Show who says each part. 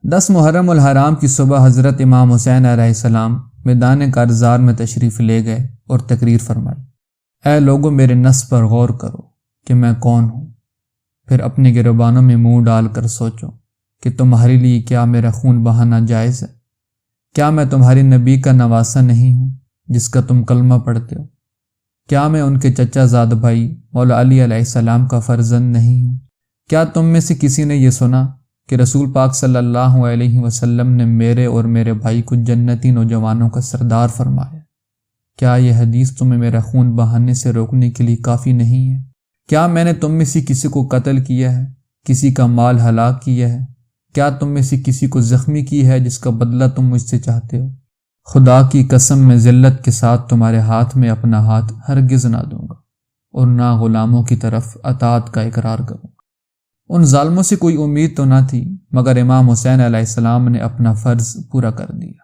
Speaker 1: 10 محرم الحرام کی صبح حضرت امام حسین علیہ السلام میدان کارزار میں تشریف لے گئے اور تقریر فرمائی۔ اے لوگو، میرے نصب پر غور کرو کہ میں کون ہوں، پھر اپنے گریبانوں میں منہ ڈال کر سوچو کہ تمہارے لیے کیا میرا خون بہانا جائز ہے؟ کیا میں تمہاری نبی کا نواسہ نہیں ہوں جس کا تم کلمہ پڑھتے ہو؟ کیا میں ان کے چچا زاد بھائی مولا علی علیہ السلام کا فرزند نہیں ہوں؟ کیا تم میں سے کسی نے یہ سنا کہ رسول پاک صلی اللہ علیہ وسلم نے میرے اور میرے بھائی کو جنتی نوجوانوں کا سردار فرمایا؟ کیا یہ حدیث تمہیں میرا خون بہانے سے روکنے کے لیے کافی نہیں ہے؟ کیا میں نے تم میں سے کسی کو قتل کیا ہے، کسی کا مال ہلاک کیا ہے؟ کیا تم میں سے کسی کو زخمی کی ہے جس کا بدلہ تم مجھ سے چاہتے ہو؟ خدا کی قسم، میں ذلت کے ساتھ تمہارے ہاتھ میں اپنا ہاتھ ہرگز نہ دوں گا اور نہ غلاموں کی طرف اطاعت کا اقرار کروں گا۔ ان ظالموں سے کوئی امید تو نہ تھی، مگر امام حسین علیہ السلام نے اپنا فرض پورا کر دیا۔